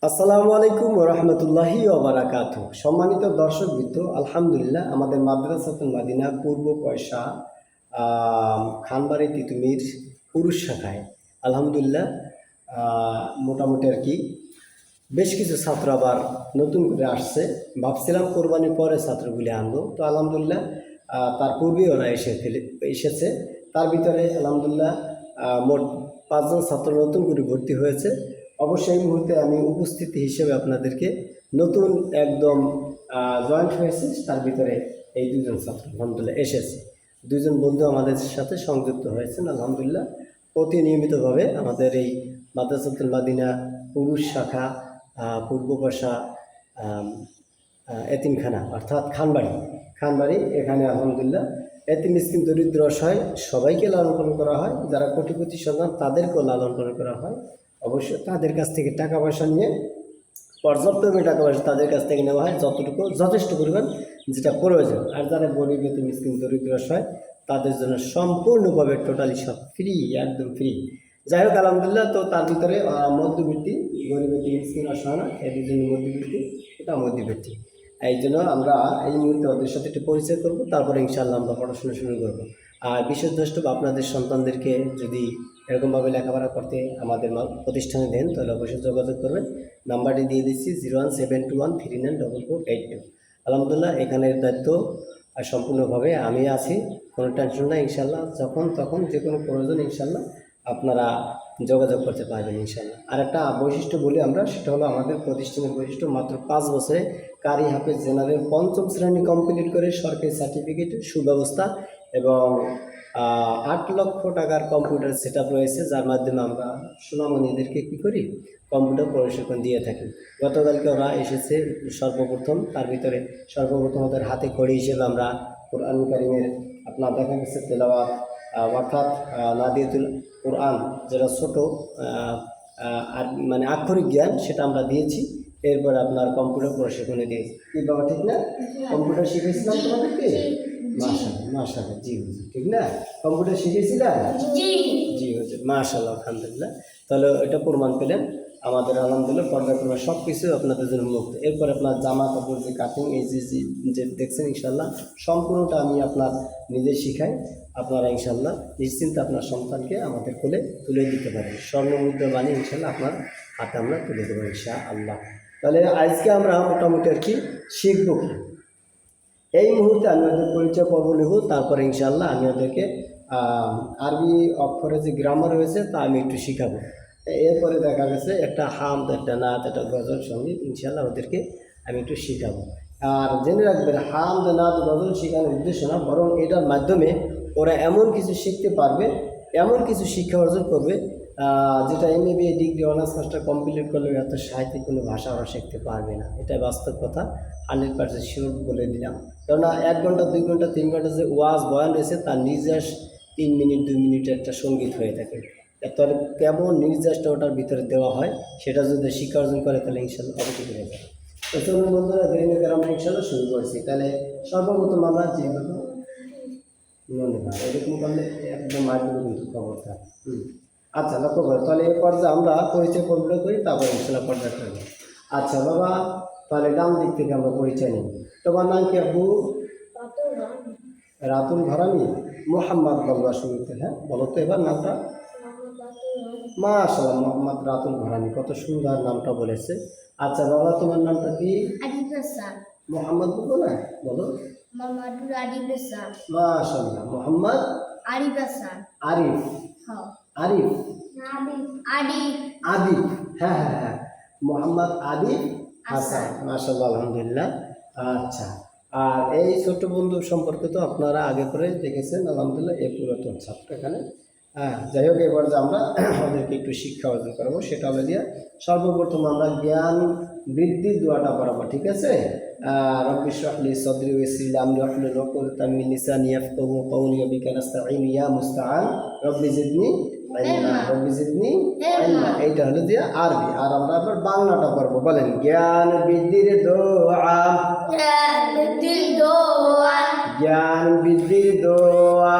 আসসালামু আলাইকুম ওয়া রাহমাতুল্লাহি ওয়া বারাকাতুহু। সম্মানিত দর্শকবৃন্দ, আলহামদুলিল্লাহ আমাদের মাদ্রাসাতুল মাদিনা পূর্ব পয়সা খানবাড়ি তিতুমির পুরুষ শাখায় আলহামদুলিল্লাহ মোটামুটি আর কি বেশ কিছু ছাত্র আবার নতুন করে আসছে। ভাবছিলাম কোরবানির পরে ছাত্রগুলি আনবো, তো আলহামদুলিল্লাহ তার পূর্বেই ওরা এসেছে। তার ভিতরে আলহামদুলিল্লাহ মোট 5 জন ছাত্র নতুন করে ভর্তি হয়েছে। অবশ্যই এই মুহূর্তে আমি উপস্থিতি হিসেবে আপনাদেরকে নতুন একদম জয়েন্ট হয়েছে, তার ভিতরে এই 2 জন ছাত্র আলহামদুলিল্লাহ এসেছে। 2 জন বন্ধু আমাদের সাথে সংযুক্ত হয়েছেন আলহামদুলিল্লাহ। প্রতিনিয়মিতভাবে আমাদের এই মাদ্রাসাতুল মাদিনা পুরুষ শাখা পূর্ব পাশা এতিমখানা অর্থাৎ খানবাড়ি এখানে আলহামদুলিল্লাহ এতিম মিসকিন দরিদ্র অসহায় সবাইকে লালন পালন করা হয়। যারা কোটিপতি সন্তান তাদেরকেও লালন পালন করা হয়। অবশ্য তাদের কাছ থেকে টাকা পয়সা নিয়ে পর্যাপ্ত টাকা পয়সা তাদের কাছ থেকে নেওয়া হয়, যতটুকু যথেষ্ট পরিমাণ যেটা প্রয়োজন। আর যারা গরিব এতিম মিসকিন দরিদ্র অসহায় তাদের জন্য সম্পূর্ণভাবে টোটালি সব ফ্রি, একদম ফ্রি। যাই হোক আলহামদুলিল্লাহ, তো তার ভিতরে মধ্যবিত্তি গরিব এতিম মিসকিন অসহায় না, এদের জন্য মধ্যবিত্তি, এটা মধ্যবিত্তি। এই জন্য আমরা এই মুহূর্তে ওদের সাথে একটু পরিচয় করবো, তারপরে ইনশাআল্লাহ আমরা পড়াশোনা শুরু করবো। আর বিশেষ দ্রষ্টব্য আপনাদের সন্তানদেরকে যদি এরকমভাবে লেখাপড়া করতে আমাদের প্রতিষ্ঠানে দেন তাহলে অবশ্যই যোগাযোগ করবেন। নাম্বারটি দিয়ে দিচ্ছি 01721394482। আলহামদুলিল্লাহ এখানের দায়িত্ব সম্পূর্ণভাবে আমি আছি, কোনো টেনশন নাই। ইনশাল্লাহ যখন তখন যে কোনো প্রয়োজন ইনশাল্লাহ আপনারা যোগাযোগ করতে পারবেন ইনশাল্লাহ। আর একটা বৈশিষ্ট্য বলি আমরা, সেটা হলো আমাদের প্রতিষ্ঠানের বৈশিষ্ট্য মাত্র 5 বছরে কারি হাফেজ জেনারেল 5ম শ্রেণী কমপ্লিট করে সরকারি সার্টিফিকেট সুব্যবস্থা এবং 8 লক্ষ টাকার কম্পিউটার সেট আপ রয়েছে, যার মাধ্যমে আমরা সোনামণিদেরকে কী করি, কম্পিউটার প্রশিক্ষণ দিয়ে থাকি। গতকালকে ওরা এসেছে সর্বপ্রথম, তার ভিতরে সর্বপ্রথম ওদের হাতে খড়ি হিসেবে আমরা কোরআন কারিমের আপনার দেখা গেছে তেলাওয়াত অর্থাৎ নাদিয়াতুল কোরআন, যেটা ছোটো আর মানে আক্ষরিক জ্ঞান, সেটা আমরা দিয়েছি। এরপর আপনার কম্পিউটার প্রশিক্ষণে দিয়েছি। কি বাবা ঠিক না? কম্পিউটার শিখেছিলাম তোমাদেরকে? মাশাআল্লাহ জি হুজুর, ঠিক না? কম্পিউটার শিখেছিলাম? জি হুজুর, মাশাআল্লাহ আলহামদুলিল্লাহ। তাহলে এটা প্রমাণ পেলেন আমাদের আলহামদুলিল্লাহ পর্যায়ক্রমে সব কিছু আপনাদের জন্য মুক্ত। এরপর আপনার জামা কাপড় যে কাটিং এই যে দেখছেন ইনশাল্লাহ সম্পূর্ণটা আমি আপনার নিজে শিখাই। আপনারা ইনশাল্লাহ নিশ্চিন্তে আপনার সন্তানকে আমাদের কোলে তুলে দিতে পারেন। স্বর্ণমুদ্রা বানিয়ে ইনশাল্লাহ আপনার হাতে আমরা তুলে দেবো ইনশাআল্লাহ। তাহলে আজকে আমরা মোটামুটি আর কি শিখব কি, এই মুহূর্তে আমি ওদের পরিচয় পর্ব নেব, তারপরে ইনশাআল্লাহ আমি ওদেরকে আরবি অক্ষরে যে গ্রামার রয়েছে তা আমি একটু শিখাবো। এরপরে দেখা গেছে একটা হামদ, একটা নাত, একটা গজল সঙ্গীত ইনশাআল্লাহ ওদেরকে আমি একটু শিখাবো। আর জেনে রাখবেন, হামদ নাত গজল শেখানোর উদ্দেশ্য না, বরং এটার মাধ্যমে ওরা এমন কিছু শিখতে পারবে, এমন কিছু শিক্ষা অর্জন করবে যেটা MA BA degree honours master complete করলে এত সাহিত্যিক কোনো ভাষা ওরা শিখতে পারবে না। এটা বাস্তব কথা, 100% শিওর বলে দিলাম। কেননা 1 ঘন্টা 2 ঘন্টা 3 ঘন্টা যে ওয়াজ বয়ান রয়েছে তার নির্যাস 3 মিনিট 2 মিনিটের একটা সঙ্গীত হয়ে থাকে। তাহলে কেমন নির্যাসটা ওটার ভিতরে দেওয়া হয় সেটা যদি শিক্ষা অর্জন করে তাহলে ইনশাল্লাহ অবশ্যই হয়ে যাবে। তো চলুন বন্ধুরা, দেরি না করে আমরা ইনশাল্লাহ শুরু করছি। তাহলে সর্বপ্রথম আমরা যেভাবে এরকম করলে একদম মারবে কিন্তু খবরটা। আচ্ছা লক্ষ্য করো, তাহলে এই পর্যায়ে আমরা পরিচয় পর্বটা করি, তারপর ইনশাল্লাহ পর্যায় করবো। আচ্ছা বাবা, তাহলে ডান দিক থেকে আমরা পরিচয় নিই। তোমার নাম কি আবু? রাতুল ঘরামি। মোহাম্মদ বলবা শুরুতে, হ্যাঁ বলো তো এবার নামটা। মাশাআল্লাহ, মোহাম্মদ রাতুল ঘরামি, কত সুন্দর নামটা বলেছে। আচ্ছা বাবা, তোমার নামটা কি? মোহাম্মদ বলবো না, বলো। মাশাআল্লাহ, মোহাম্মদ আরিফ। আদিফ, হ্যাঁ হ্যাঁ হ্যাঁ, মোহাম্মদ আদিফ হাসান, মাশাআল্লাহ আলহামদুলিল্লাহ। আচ্ছা, আর এই ছোট্ট বন্ধু সম্পর্কে তো আপনারা আগে করে দেখেছেন আলহামদুলিল্লাহ, এই পুরাতন ছাত্র এখানে। হ্যাঁ যাই হোক, এবার যে আমরা আমাদেরকে একটু শিক্ষা অর্জন করবো সেটা হলো দিয়ে সর্বপ্রথম আমরা জ্ঞান বৃদ্ধির দোয়াটা পড়াবো, ঠিক আছে? রব্বি ইশরাহ লি সাদরি ওয়াইসির লি আমরি ওয়াহলুল উকদাতাম মিন লিসানি ইয়াফকাহু কওলি ওয়া বিকা নাস্তাঈন ইয়া মুস্তাআন রব্বি জিদনি ইলমা। এইটা হলো দিয়ে আরবি। আর আমরা আবার বাংলাটা পড়বো। বলেন, জ্ঞান বৃদ্ধির দোয়া, জ্ঞান বৃদ্ধির দোয়া, জ্ঞান বৃদ্ধির দোয়া,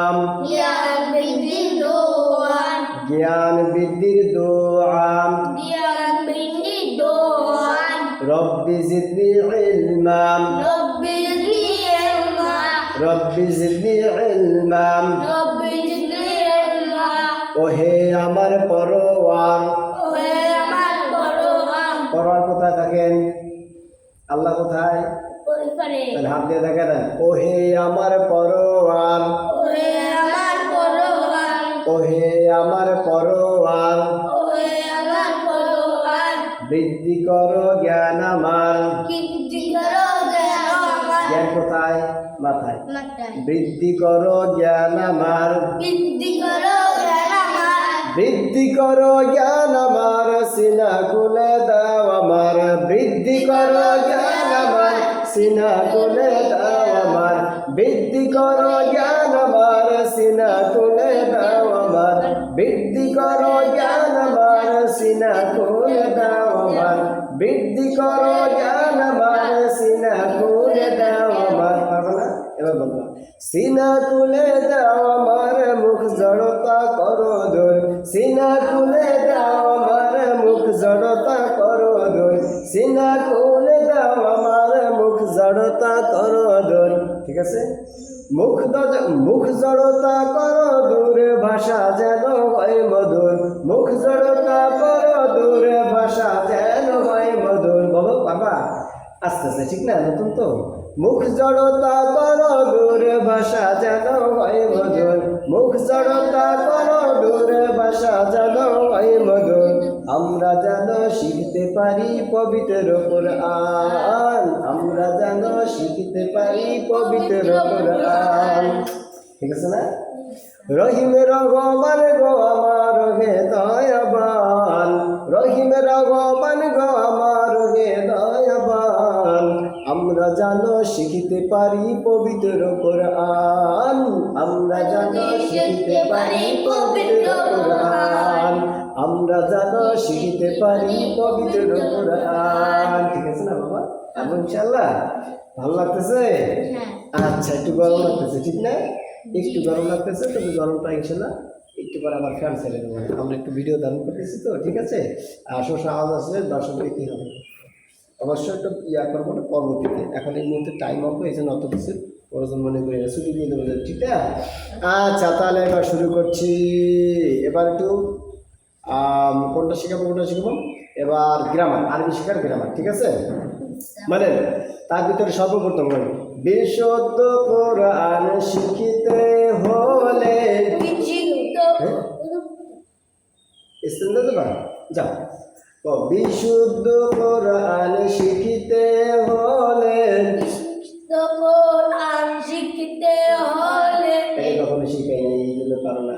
জ্ঞান বৃদ্ধির দোয়া, রব্বি জিদনি ইলমা রব্বি জিদনি ইলমা রব্বি জিদনি ইলমা রব্বি জিদনি ইলমা ওহে আমার পরওয়ার ওহে আমার পরওয়ার পরওয়ার কোথায় থাকেন? আল্লাহ কোথায়? পরিবারে তাহলে হাত দিয়ে দেখা দেন। ওহে আমার পরওয়ার ওহে আমার পরওয়ার ওহে আমার পরওয়ার ওহে আমার পরওয়ার বৃদ্ধি করো জ্ঞান আমার। কীর্তি করো জ্ঞান আমার জ্ঞান কোথায়? মাথায়। মাথায় বৃদ্ধি করো জ্ঞান আমার কীর্তি করো জ্ঞান আমার বৃদ্ধি করো জ্ঞান আমার সিনা খুলে দাও আমার বৃদ্ধি করো জ্ঞান আমার সিনা খুলে দাও আমার বৃদ্ধি করো জ্ঞান আমার সিনা খুলে দাও আমার বৃদ্ধি করো জ্ঞান আমার সিনা খুলে দাও আমার বৃদ্ধি করো জ্ঞান আমার সিনা খুলে দাও আমার। পারবো না? এবার বলবো সিনা খুলে দাও আমার মুখ জড়তা করো দূর সিনা খুলে দাও আমার মুখ জড়তা করো দূর সিনা খুলে দাও আমার মুখ জড়তা করো দূর। ঠিক আছে, মুখ জড়তা করো দূর ভাষা যেন হয় মধুর মুখ জড়তা করো দূর ভাষা যেন হয় মধুর। বলো বাবা আস্তে আস্তে, ঠিক না? নতুন তো। মুখ জড়তা করো দূর ভাষা যেন হয় মধুর মুখ জড়তা করো দূর ভাষা যেন হয় মধুর আমরা যেন শিখতে পারি পবিত্র কোরআন আমরা যেন শিখতে পারি পবিত্র কোরআন। ঠিক আছে না? রহিমের রহমান গো আমার হে দয়াবান রহিমের রহমান গো আমার হে দয়াবান আমরা যেন শিখতে পারি পবিত্র কোরআন আমরা যেন শিখতে পারি পবিত্র কোরআন আমরা যেন শিখতে পারি পবিত্র কোরআন। ঠিক আছে না বাবা? আবার ইনশাআল্লাহ ভালো লাগতেছে? আচ্ছা, একটু গরম লাগতেছে, ঠিক না? একটু গরম লাগতেছে, তবে গরমটা ইনশাআল্লাহ একটু পরে আবার ফ্যান ছেড়ে দেবো। আমরা একটু ভিডিও ধারণ করতেছি তো, ঠিক আছে? আর শোষা আওয়াজ আসলে দর্শক দেখতে হবে, অবশ্যই একটু করবো না পরবর্তীতে। এখন এই মুহূর্তে টাইম হবে, এই জন্য অত কিছু প্রয়োজন মনে করি না, ছুটি দিয়ে দেবো, ঠিক আছে? আচ্ছা, তাহলে এবার শুরু করছি। এবার একটু কোনটা শিখাবো এবার গ্রামার, আরবি শেখার গ্রামার, ঠিক আছে? মানে তার ভিতরে সর্বপ্রথম বিশুদ্ধ কোরআন শিখিতে হলে যাও বিশুদ্ধ কোরআন শিখিতে হলে কখনো শিখাই নাই, এই জন্য পারো না।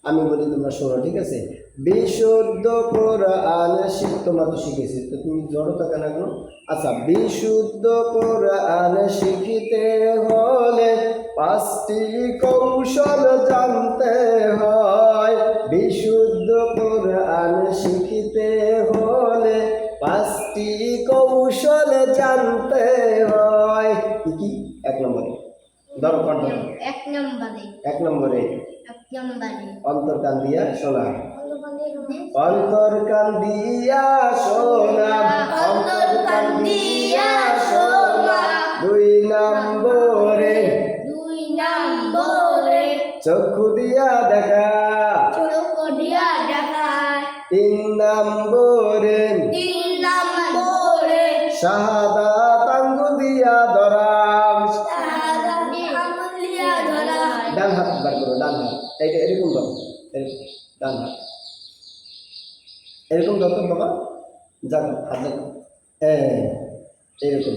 আমি বলি তোমরা শোনো, ঠিক আছে? বিশুদ্ধ কোরআন তোমরা তো শিখেছি, তো তুমি জড়তা কেন এখন? আচ্ছা, বিশুদ্ধ কোরআন শিখিতে হলে 5টি কৌশল জানতে হয়। বিশুদ্ধ কোরআন শিখিতে হলে 5টি কৌশল জানতে হয়। কি? 1 নম্বরে ধরো, এক নম্বরে অন্তর কান দিয়া শোনা, অন্তর কান দিয়া শোনা, অন্তর কান দিয়া শোনা। 2 নম্বরে চক্ষু দিয়া দেখা, 3 নম্বরে শাহাদাত আঙ্গুল দিয়া ধরা। ডান হাত বার করো, ডান হাত এইটা এরকম ধরো, ডান হাত এরকম ধরো বাবা, যাবো হাত দেখো এরকম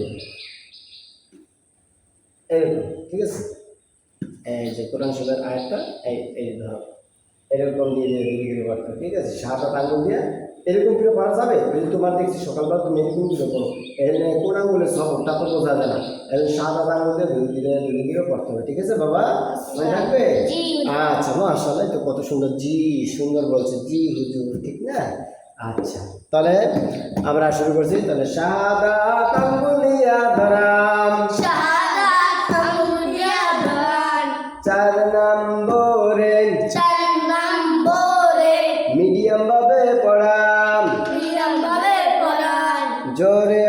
এরকম, ঠিক আছে? এই যে কোরআন শরীফের আয়াতটা এই ধরো এরকম দিয়ে দিয়ে করতে, ঠিক আছে? শাহাদাত আঙ্গুল দিয়ে এরকম করে পারা যাবে। যদি তোমার দেখছি সকালবেলা তুমি এরকম করে করো, কোন আঙ্গুলের সবটা তো বোঝা যায় না, শাহাদাত আঙ্গুল দিয়ে ধীরে ধীরে করতে হবে, ঠিক আছে বাবা? মনে থাকবে? আচ্ছা, মাশাআল্লাহ, তো কত সুন্দর, জি সুন্দর বলছে, জি হুজুর, ঠিক না? আচ্ছা, তাহলে আমরা শুরু করছি। তাহলে শাহাদাত আঙ্গুল দিয়া ধরাম, 4 নম্বরে মিডিয়াম ভাবে পড়াম, জোরে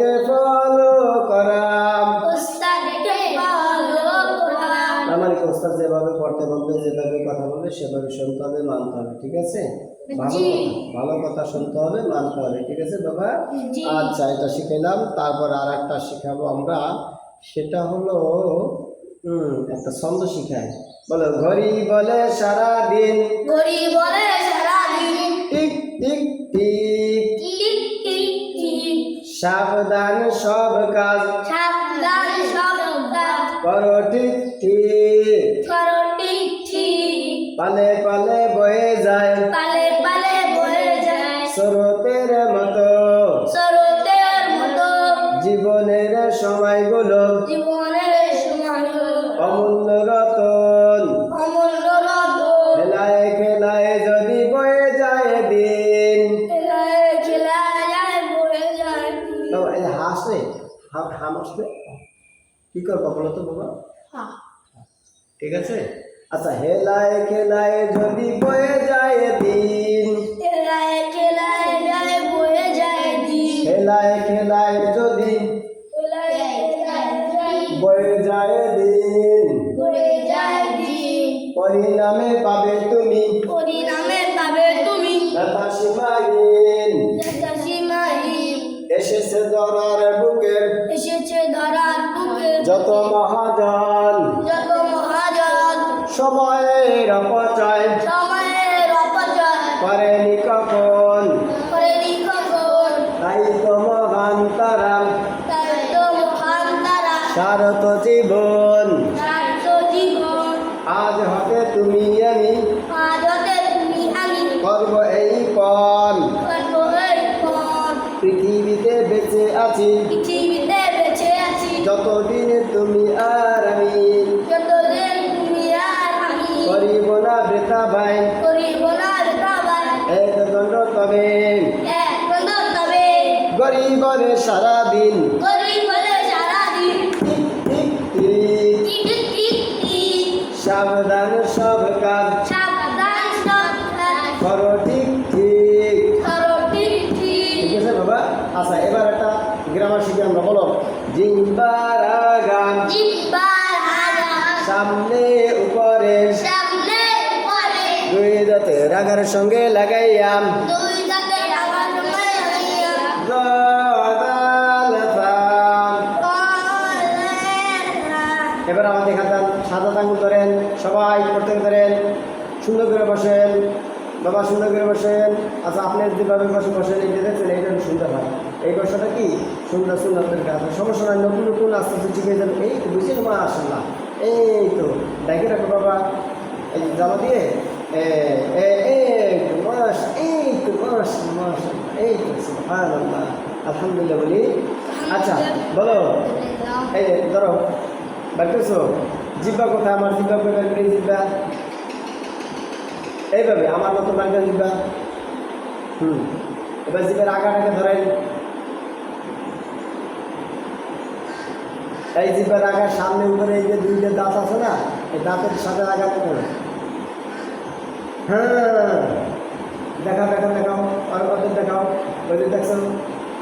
উস্তাদকে ফলো করা। উস্তাদকে ফলো করা। তার মানে কি উস্তাদ যেভাবে পড়তে বলবে, যেভাবে কথা বলবে সেভাবে শুনতে হবে, মানতে হবে, ঠিক আছে? জি। ভালো কথা শুনতে হবে, মানতে হবে, ঠিক আছে বাবা? জি। আচ্ছা, এটা শিখাইলাম। তারপর আর একটা শিখাবো আমরা, সেটা হলো একটা ছন্দ শিখাই। বলো, ঘড়ি বলে সারা দিন, ঘড়ি বলে সারাদিন, tick tick tick, tick tick tick. সাবধান সব কাজ সাবধান সব কাজ করো ঠিক ঠিক, করো ঠিক ঠিক। পালে পালে বয়ে যায় পালে পালে বয়ে যায় স্রোতের মতো স্রোতের মতো। জীবনের সময়গুলো জীবনের সময় অমূল্য রতন, অমূল্য রতন। খেলায় খেলায় যদি বয়ে যায় দিন। খেলায় খেলায় যায় বয়ে যায়। বাবা, এই যে হাসলে হাম আসলে কি করবো বলো তো বাবা? হ্যাঁ। ঠিক আছে? আচ্ছা, হেলায় খেলায় যদি বয়ে যায় দিন, খেলায় খেলায় যায় বয়ে যায় দিন। হেলায় খেলায় যদি খেলায় খেলায় যায় বয়ে যায় দিন, বয়ে যায় দিন। পরিণামে পাবে তুমি পরিণামে পাবে তুমি ব্যথা সীমাহীন। সীমাহীন। এসেছে ধরার বুকে এসেছে ধরার বুকে যত মহাজন, যত মহাজন। সময়ের অপচয় সময়ের অপচয় করেনি কখন, করেনি কখন। তাই তো মহান তারা তাই তো মহান তারা সারত জীবন। স্বার্থ জীবন। আজ হতে তুমি আমি আজ হতে তুমি আমি করব এই পণ, করবো এই পথ। পৃথিবীতে বেঁচে আছি পৃথিবীতে বেঁচে আছি যতদিন তুমি আর আমি, যতদিন তুমি আর আমি করিব না বৃথা ভাই করিব না রেখাবাই। এক দণ্ড তবে এক বন্ধু তবে গরিবরে সারাদিন করি বলে সারাদিন। Tick tick tick, tick tick tick. সাবধান সব কাজ সাবধান সব কাজ করো ঠিক ঠিক, করো ঠিক ঠিক। ঠিক আছে বাবা? আচ্ছা, এবার একটা গ্রামার শিখি আমরা। বলো, জিহ্বার আগাম জিহ্বার আগাম সামনে উপরে সামনে উপরে দুই দাঁতে রাগার সঙ্গে লাগাইয়াম দুই দাঁতে আমার সময় হইয়া গদাল ফাম। এবার আমাদের এখানটা সাদা আঙুল ধরেন, সবাই পড়তে ধরেন, সুন্দর করে বসেন বাবা, সুন্দর করে বসেন। আচ্ছা, আপনি যেভাবে বসেন এই দেখছেন, এইটা সুন্দর হয়। এই বসাটা কি সুন্দর সুন্দর কাজ, সমস্যা নয়, নতুন নতুন আস্তে আস্তে শিখে যাবেন। এই তো বুঝছেন মা, আসল না, এই তো ডাকে রাখো বাবা, এই জামা দিয়ে এই তো মাস, এই তো মাস মাস, এই তো সুবহানাল্লাহ, আলহামদুলিল্লাহ বলি। আচ্ছা বলো, এই ধরো বাড়তেছো, জিব্বা কোথায়? আমার জিব্বা করে বের করি, জিব্বা এইভাবে আমার মতো বাড়তে জিব্বা। এবার জিব্বার আগাটাকে ধরেন, এই জিব্বার আগার সামনে উপরে এই যে দুইটা দাঁত আছে না, এই দাঁতের সাথে আগাতে করে। হ্যাঁ, দেখাও দেখাও দেখাও, আর ওদের দেখাও, ওদের দেখছো,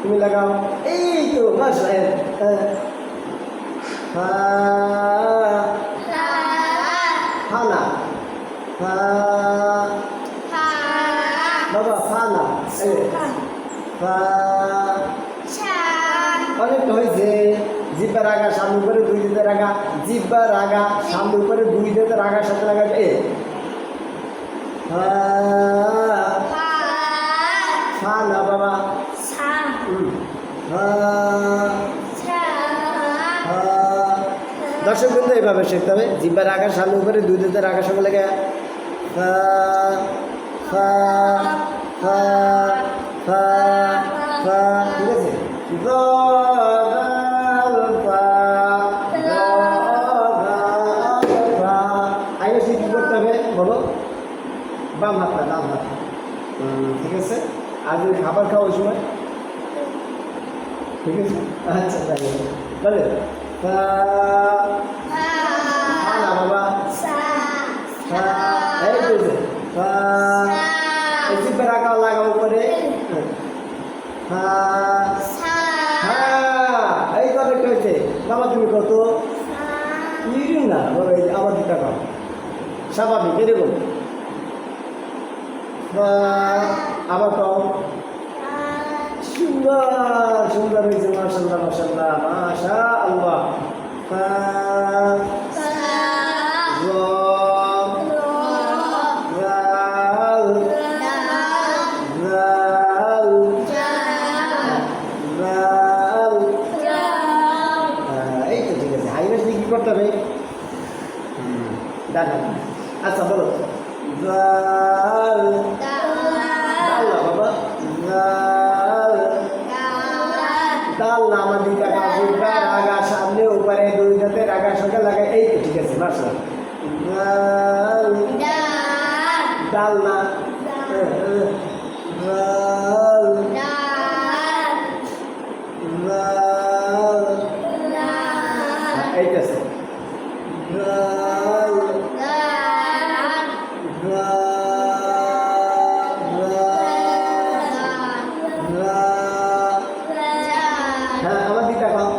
তুমি লাগাও, এই তো বাস। ফানা, বাবা ফানা, অনেকটা হয়েছে। জিব্বার আগা সামনে উপরে দুই দিতে রাখা, জিব্বার আগা সামনে উপরে দুই দিতে রাখার সাথে লাগা ফানা বাবা। দর্শক কিন্তু এইভাবে শিখতে হবে, জিব্বার আগার সামনে উপরে দুই দিতে রাখার সঙ্গে লাগে ঠিক আছে। আগে সে কী করতে হবে বলো? বাম হাতটা, ডান হাত, ঠিক আছে। আর যদি খাবার খাও ওই সময়, ঠিক আছে। আচ্ছা তাই বলে না বাবা, এই তো জিব্বার আগা লাগাও উপরে, বাবা তুমি কত ইউরিন না বাবা, এই যে আবার দিকটা কম স্বাভাবিক এরকম বা আবার কম সুন্দর সুন্দর হয়েছে মাশাআল্লাহ মাশাআল্লাহ মাশাআল্লাহ ফা রা জাল জাল জাল এই তো ঠিক আছে হাই মাস কি করতে হবে দাদা আচ্ছা বলো জাল জাল না বাবা জাল ডাল না আমাদের টাকা দুটা রাগা সামনে উপরে দুই হাতে রাগা সঙ্গে লাগাই এই তো ঠিক আছে মাশাআল্লাহ ডাল ডাল না ডাল ডাল এই তো আছে ডাল হ্যাঁ আমার দিকটা কম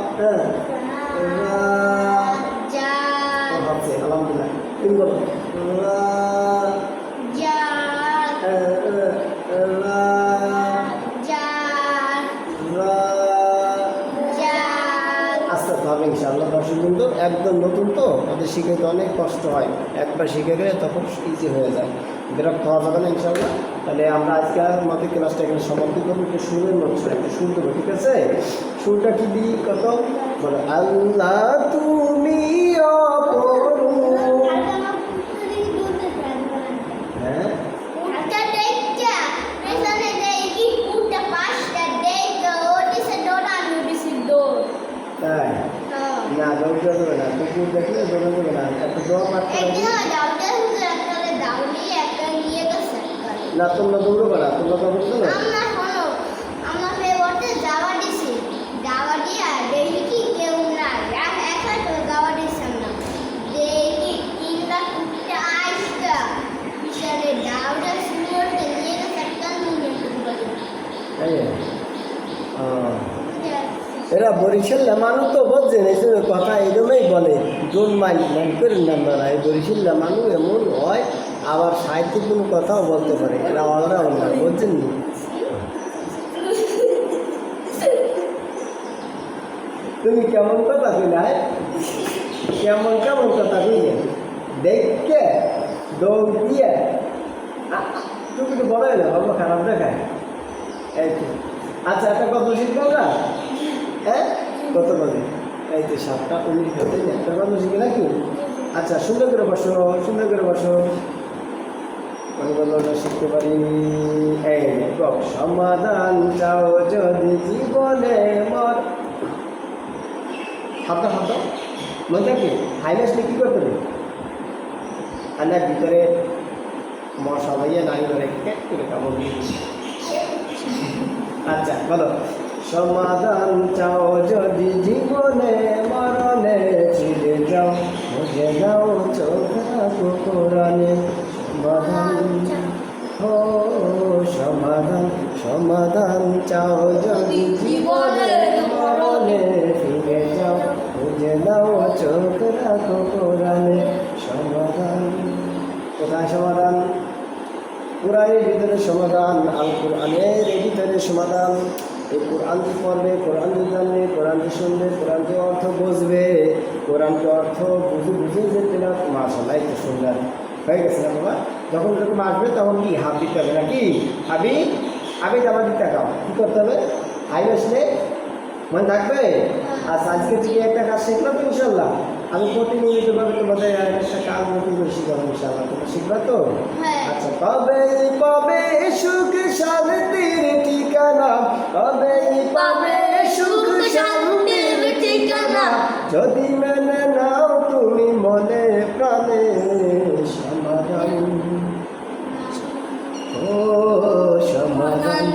আলহামদুলিল্লাহ তুমি বলো আস্তে আস্তে হবে ইনশাআল্লাহ। দর্শক কিন্তু একদম নতুন তো ওদের শিখাইতে অনেক কষ্ট হয়, একবার শিখে গেলে তখন ইজি হয়ে যায়, বিরক্ত হওয়া যাবে না ইনশাআল্লাহ। তাহলে আমরা আজকে আমাদের ক্লাসটা এখানে সমাপ্তি করবো, একটু সুরের নোট একটু সুর দেবো, ঠিক আছে? সুরটা কি দিই কত বলো আল্লাহ তুমি অপরূপ। হ্যাঁ তাই না দৌড় দেবে না, কুকুর দেখলে দৌড়ে দেবে না, একটা দৌড় মারতে হবে না, তোমরা দৌড়বে না, তোমরা দৌড়ছো না এরা বরিশাল্লা মানুষ তো বুঝছেন, এই জন্য কথা এরকমই বলে ডোন্ট মাইন্ড মাইন্ড করেন না আপনারা। এই বরিশাল্লা মানুষ এমন হয়, আবার সাহিত্যিক কোনো কথাও বলতে পারে, এরা অলরাউন্ডার, বুঝছেন না? তুমি কেমন কথা কইলাই, কেমন কেমন কথা কইলে দেখকে দৌড় দিয়ে তুমি তো বড় না বাবা, খারাপ দেখায় এই তো। আচ্ছা একটা কত শিখবো আমরা, হ্যাঁ কত বলে এই তো 7টা 19 হতে একটা কথা শিখে নাকি? আচ্ছা সুন্দর করে বসো, সুন্দর করে বসো, অনেকগুলো শিখতে পারি। এই সমাধান চাও যদি জীবনে মর হাত হাত মনে কি হাইলাস কি করতে হবে, আনার ভিতরে মশা ভাইয়া নাই ধরে কেক করে কামড় দিচ্ছি। আচ্ছা বলো সমাধান চাও যদি জীবনে মরণে ফিরে যাও, বুঝে যাও চোখ রাখো কোরআনে। সমাধান ও সমাধান সমাধান চাও যদি জীবনে মরণে ফিরে যাও, বুঝে যাও চোখ রাখো কোরআনে। সমাধান কোথায় সমাধান? কোরআনের ভিতরে সমাধান, আল কোরআনের ভিতরে সমাধান। এই কোরআনকে পড়বে, কোরআনকে জানবে, কোরআনকে শুনবে, কোরআনকে অর্থ বুঝবে, কোরআনকে অর্থ বুঝে বুঝে যে তেলাওয়াত মাশাআল্লাহ এই তো সুন্দর হয়ে গেছে না বাবা? যখন এরকম আসবে তখন কি হাত দিতে হবে নাকি? হাবি আবি আমার দিতে টাকাও কী করতে হবে? হাই আসলে মনে থাকবে। আচ্ছা আজকে থেকে একটা কাজ শিখলাম তো ইনশাল্লাহ, আমি প্রতিনিয়তভাবে তোমাদের একটা কাজ নতুন করে শিখাবো ইনশাল্লাহ, তোমরা শিখবা তো? আচ্ছা কবে পাবে সুখ শান্তির ঠিকানা, কবে পাবে সুখ শান্তির ঠিকানা, যদি মেনে নাও তুমি মনে প্রাণে। সমাধান ও সমাধান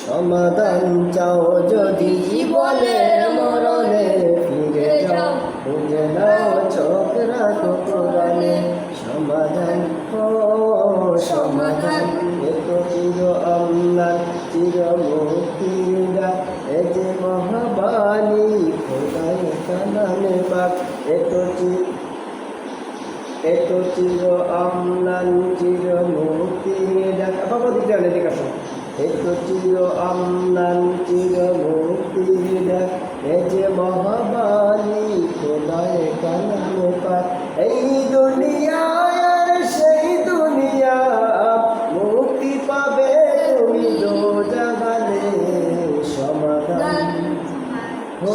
সমাধান চাও যদি জীবনে মরণে ফিরে যাও, বুঝে নাও চোখ রাখো কোরআনে। সমাধান ও সমাধান এত চির আল্লাহ চির মুক্তিরা, এ যে মহাবাণী খোদাই এত চির আমলান চির মুক্তির ডাক বাবা দিতে হবে এদিকে আসো এত চির আমলান চির মুক্তির ডাক এ যে মহাবাণী খোদায় কালামে পাক এই দুনিয়ায় আর সেই দুনিয়া মুক্তি পাবে তুমি দো জাগানে সমাধান ও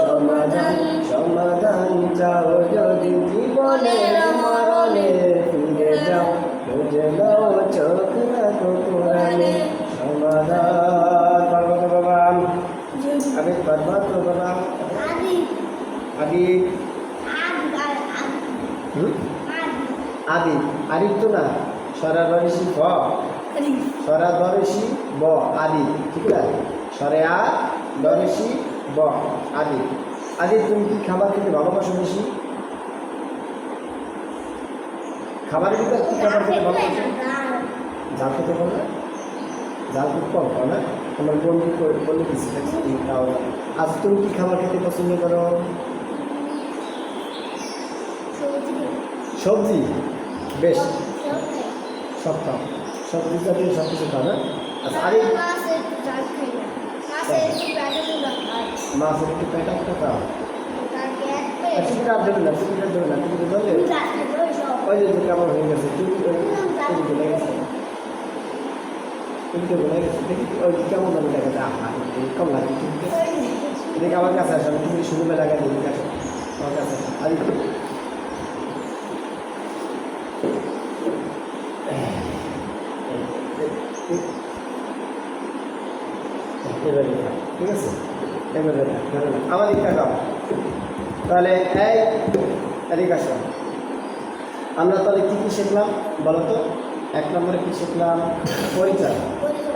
সমাধান সমাধান চাও যদি জীবনের মরণে ফিরে যাও বুঝে নাও চোখ রাখো কোরআনে সমাধান বাবা বাবা আবেগ বাবা তো বাবা আবিদ আদি আরিফ তো না সরা ধরেছি ব সরা ধরেছি ব আদি ঠিক আছে সরে আ ধরেছি ব আদি আদি তুমি কি খাবার খেতে ভালোবাসো বেশি খাবারের ভিতরে কি খাবার খেতে ভালোবাসো জাল খেতে বলো জাল খুব কম খাও না তোমার বন্ধু বলে দিচ্ছি খাও আজ তুমি কি খাবার খেতে পছন্দ করো সবজি বেশ সব খাও সবজি জাতীয় সব কিছু খাও না আচ্ছা আরে মাছের একটু পেটা একটা খাও টিকিটার দেবে না টিকিটার দেবে না টিকিট ধরলে ওই যে কেমন হয়ে গেছে টিকিট বলে গেছে টিকিটে বলে গেছে দেখি ওই কেমন দামে দেখা যায় আহা কম লাগে টিকিটে দেখি আমার কাছে আসে আমি টিকিট শুরু করে লাগাই দিই আসো আমার কাছে আরে এবারে ঠিক আছে এবারে আমার দিকটা দাও তাহলে এই এদিকে আসো আমরা তাহলে কী কী শিখলাম বলো তো এক নম্বরে কী শিখলাম পরিচয়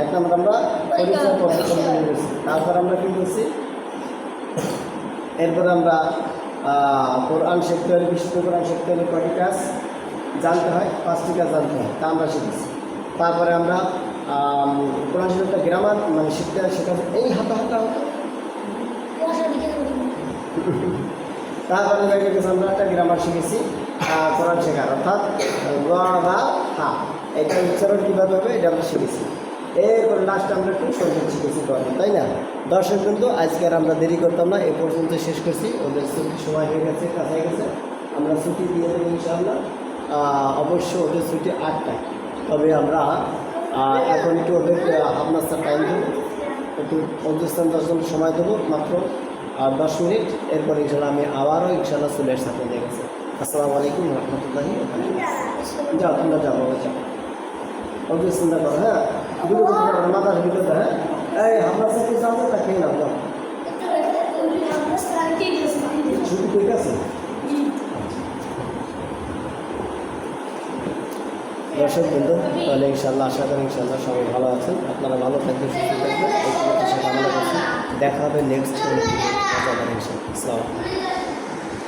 এক নম্বর আমরা পরিচয় প্রদর্শন করেছি তারপর আমরা কী করছি এরপর আমরা কোরআন শিখতে হলে বিশুদ্ধ কোরআন শিখতে হলে কয়টি কাজ জানতে হয় 5টি কাজ জানতে হয় তা আমরা শিখেছি তারপরে আমরা কোরআন শরীফটা গ্রামার মানে শিখতে হয় সেটা এই হাতা হাতা হতো তারপরে দেখা গেছে আমরা একটা গ্রামার শিখেছি কোরআন শেখার অর্থাৎ বা হা এটা উচ্চারণ কীভাবে হবে এটা আমরা শিখেছি এরপরে লাস্টে আমরা একটু সঙ্গীত শিখেছি কোরআন তাই না দর্শক কিন্তু আজকে আর আমরা দেরি করতাম না এ পর্যন্ত শেষ করছি ওদের ছুটির সময় হয়ে গেছে কাজ হয়ে গেছে আমরা ছুটি দিয়ে দেবো ইনশাআল্লাহ অবশ্য ওদের ছুটি 8টায় তবে আমরা এখন একটু ওদের আপনার টাইম দেবো একটু 50-10 সময় দেবো মাত্র 10 মিনিট এরপরে ইনশাল্লাহ আমি আবারও ইনশাল্লাহ চলে আসতে আপনাদের কাছে আসসালামু আলাইকুম রহমতুল্লাহি যাও তোমরা যাবো যাও ওদের চিন্তা করো হ্যাঁ দুটো মাথার ভিতরে হ্যাঁ এই আপনার সাথে যাবো তা খেয়ে নাও যাও ছুটি ঠিক আছে দর্শক বন্ধু তাহলে ইনশাল্লাহ আশা করি ইনশাল্লাহ সবাই ভালো আছেন আপনারা ভালো থাকবেন সুস্থ থাকবেন এই কামনা করছি দেখা হবে নেক্সট ইনশাল্লাহ আসসালামু আলাইকুম